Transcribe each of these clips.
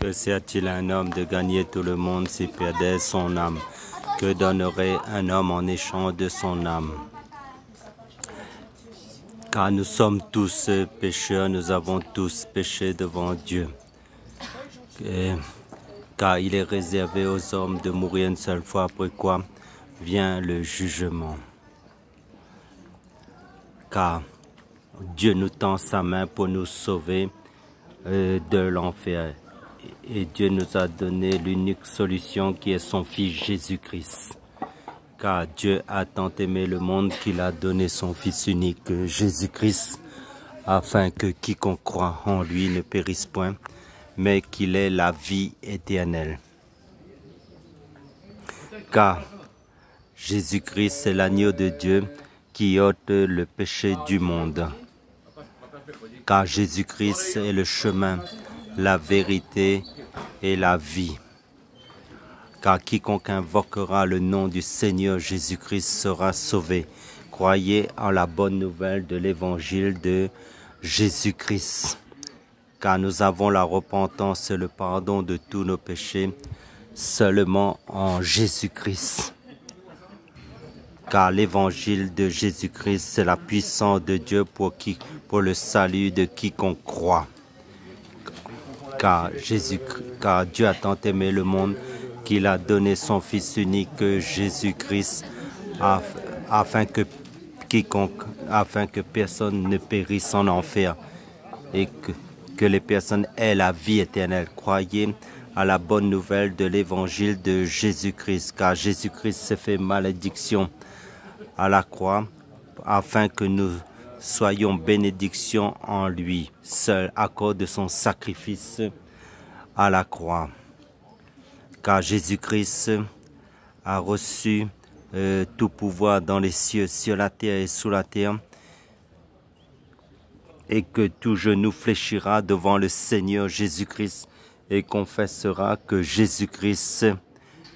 Que sert-il à un homme de gagner tout le monde s'il perdait son âme? Que donnerait un homme en échange de son âme? Car nous sommes tous pécheurs, nous avons tous péché devant Dieu. Car il est réservé aux hommes de mourir une seule fois, après quoi vient le jugement. Car Dieu nous tend sa main pour nous sauver de l'enfer. Et Dieu nous a donné l'unique solution qui est son Fils Jésus-Christ. Car Dieu a tant aimé le monde qu'il a donné son Fils unique Jésus-Christ, afin que quiconque croit en lui ne périsse point, mais qu'il ait la vie éternelle. Car Jésus-Christ est l'agneau de Dieu qui ôte le péché du monde. Car Jésus-Christ est le chemin, la vérité et la vie. Car quiconque invoquera le nom du Seigneur Jésus-Christ sera sauvé. Croyez en la bonne nouvelle de l'évangile de Jésus-Christ. Car nous avons la repentance et le pardon de tous nos péchés seulement en Jésus-Christ. Car l'évangile de Jésus-Christ, c'est la puissance de Dieu pour le salut de quiconque croit. Car Dieu a tant aimé le monde qu'il a donné son Fils unique Jésus-Christ afin que personne ne périsse en enfer et que les personnes aient la vie éternelle. Croyez à la bonne nouvelle de l'évangile de Jésus-Christ, car Jésus-Christ s'est fait malédiction à la croix afin que nous soyons bénédiction en lui seul à cause de son sacrifice à la croix. Car Jésus-Christ a reçu tout pouvoir dans les cieux, sur la terre et sous la terre, et que tout genou fléchira devant le Seigneur Jésus-Christ et confessera que Jésus-Christ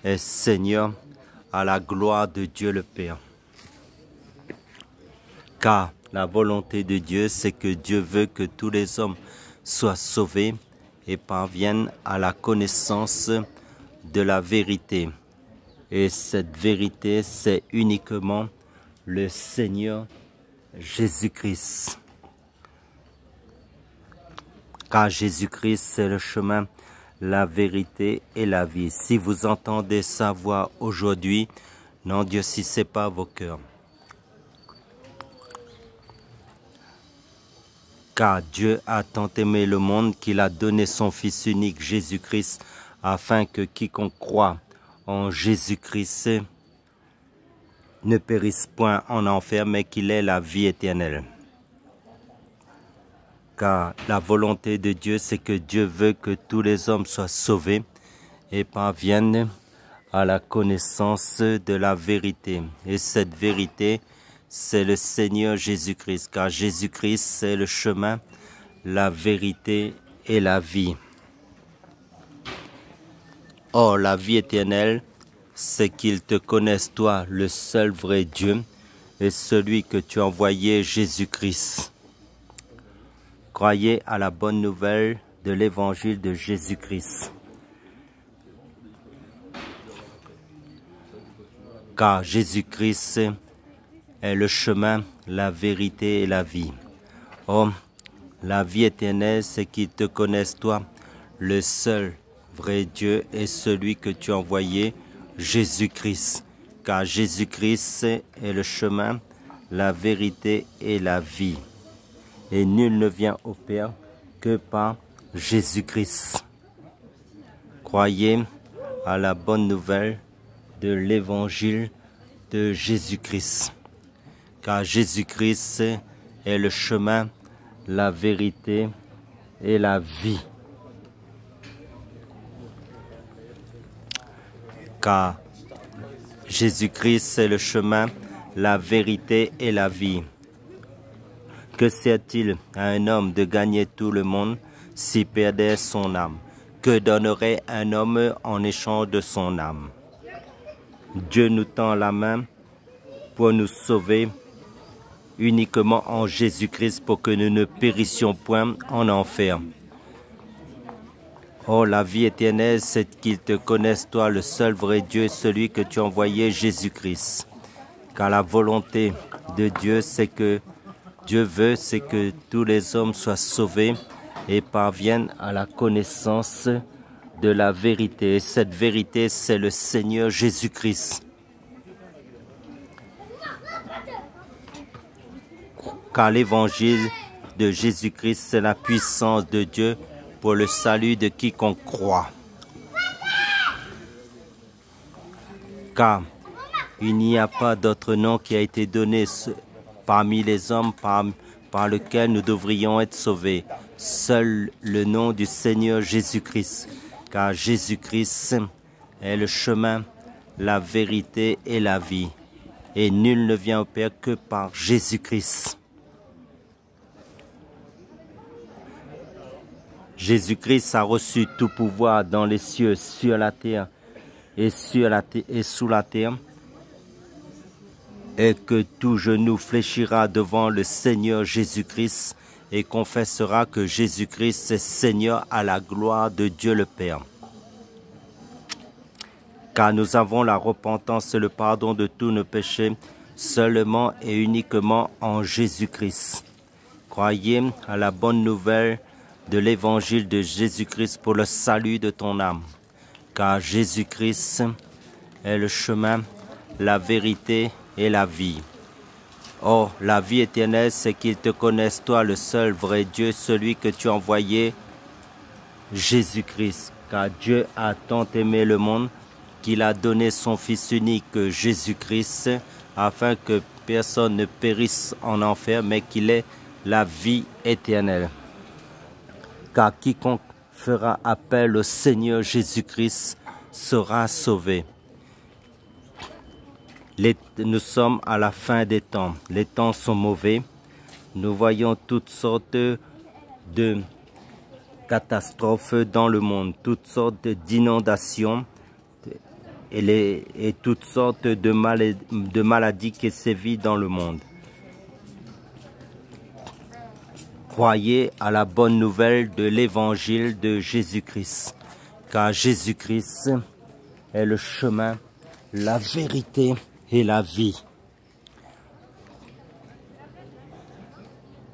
est Seigneur à la gloire de Dieu le Père. Car la volonté de Dieu, c'est que Dieu veut que tous les hommes soient sauvés et parviennent à la connaissance de la vérité. Et cette vérité, c'est uniquement le Seigneur Jésus-Christ. Car Jésus-Christ, c'est le chemin, la vérité et la vie. Si vous entendez sa voix aujourd'hui, n'endurcissez pas vos cœurs. Car Dieu a tant aimé le monde qu'il a donné son Fils unique Jésus-Christ, afin que quiconque croit en Jésus-Christ ne périsse point en enfer, mais qu'il ait la vie éternelle. Car la volonté de Dieu, c'est que Dieu veut que tous les hommes soient sauvés et parviennent à la connaissance de la vérité. Et cette vérité, c'est le Seigneur Jésus-Christ, car Jésus-Christ, c'est le chemin, la vérité et la vie. Or, la vie éternelle, c'est qu'ils te connaissent, toi, le seul vrai Dieu, et celui que tu as envoyé, Jésus-Christ. Croyez à la bonne nouvelle de l'évangile de Jésus-Christ. Car Jésus-Christ est le chemin, la vérité et la vie. Oh, la vie éternelle, c'est qu'ils te connaissent, toi, le seul vrai Dieu et celui que tu as envoyé, Jésus-Christ. Car Jésus-Christ est le chemin, la vérité et la vie. Et nul ne vient au Père que par Jésus-Christ. Croyez à la bonne nouvelle de l'évangile de Jésus-Christ. Car Jésus-Christ est le chemin, la vérité et la vie. Car Jésus-Christ est le chemin, la vérité et la vie. Que sert-il à un homme de gagner tout le monde s'il perdait son âme? Que donnerait un homme en échange de son âme? Dieu nous tend la main pour nous sauver uniquement en Jésus-Christ pour que nous ne périssions point en enfer. Oh, la vie éternelle, c'est qu'ils te connaissent, toi, le seul vrai Dieu, celui que tu as envoyé, Jésus-Christ. Car la volonté de Dieu, c'est que Dieu veut, c'est que tous les hommes soient sauvés et parviennent à la connaissance de la vérité. Et cette vérité, c'est le Seigneur Jésus-Christ. Car l'évangile de Jésus-Christ, c'est la puissance de Dieu pour le salut de quiconque croit. Car il n'y a pas d'autre nom qui a été donné parmi les hommes par lequel nous devrions être sauvés. Seul le nom du Seigneur Jésus-Christ. Car Jésus-Christ est le chemin, la vérité et la vie. Et nul ne vient au Père que par Jésus-Christ. Jésus-Christ a reçu tout pouvoir dans les cieux, sur la terre et sous la terre, et que tout genou fléchira devant le Seigneur Jésus-Christ et confessera que Jésus-Christ est Seigneur à la gloire de Dieu le Père. Car nous avons la repentance et le pardon de tous nos péchés seulement et uniquement en Jésus-Christ. Croyez à la bonne nouvelle de l'évangile de Jésus-Christ pour le salut de ton âme. Car Jésus-Christ est le chemin, la vérité et la vie. Or, la vie éternelle, c'est qu'ils te connaissent, toi, le seul vrai Dieu, celui que tu as envoyé, Jésus-Christ. Car Dieu a tant aimé le monde qu'il a donné son Fils unique, Jésus-Christ, afin que personne ne périsse en enfer, mais qu'il ait la vie éternelle. Car quiconque fera appel au Seigneur Jésus-Christ sera sauvé. Nous sommes à la fin des temps. Les temps sont mauvais. Nous voyons toutes sortes de catastrophes dans le monde, toutes sortes d'inondations et toutes sortes de maladies qui sévissent dans le monde. Croyez à la bonne nouvelle de l'évangile de Jésus-Christ, car Jésus-Christ est le chemin, la vérité et la vie.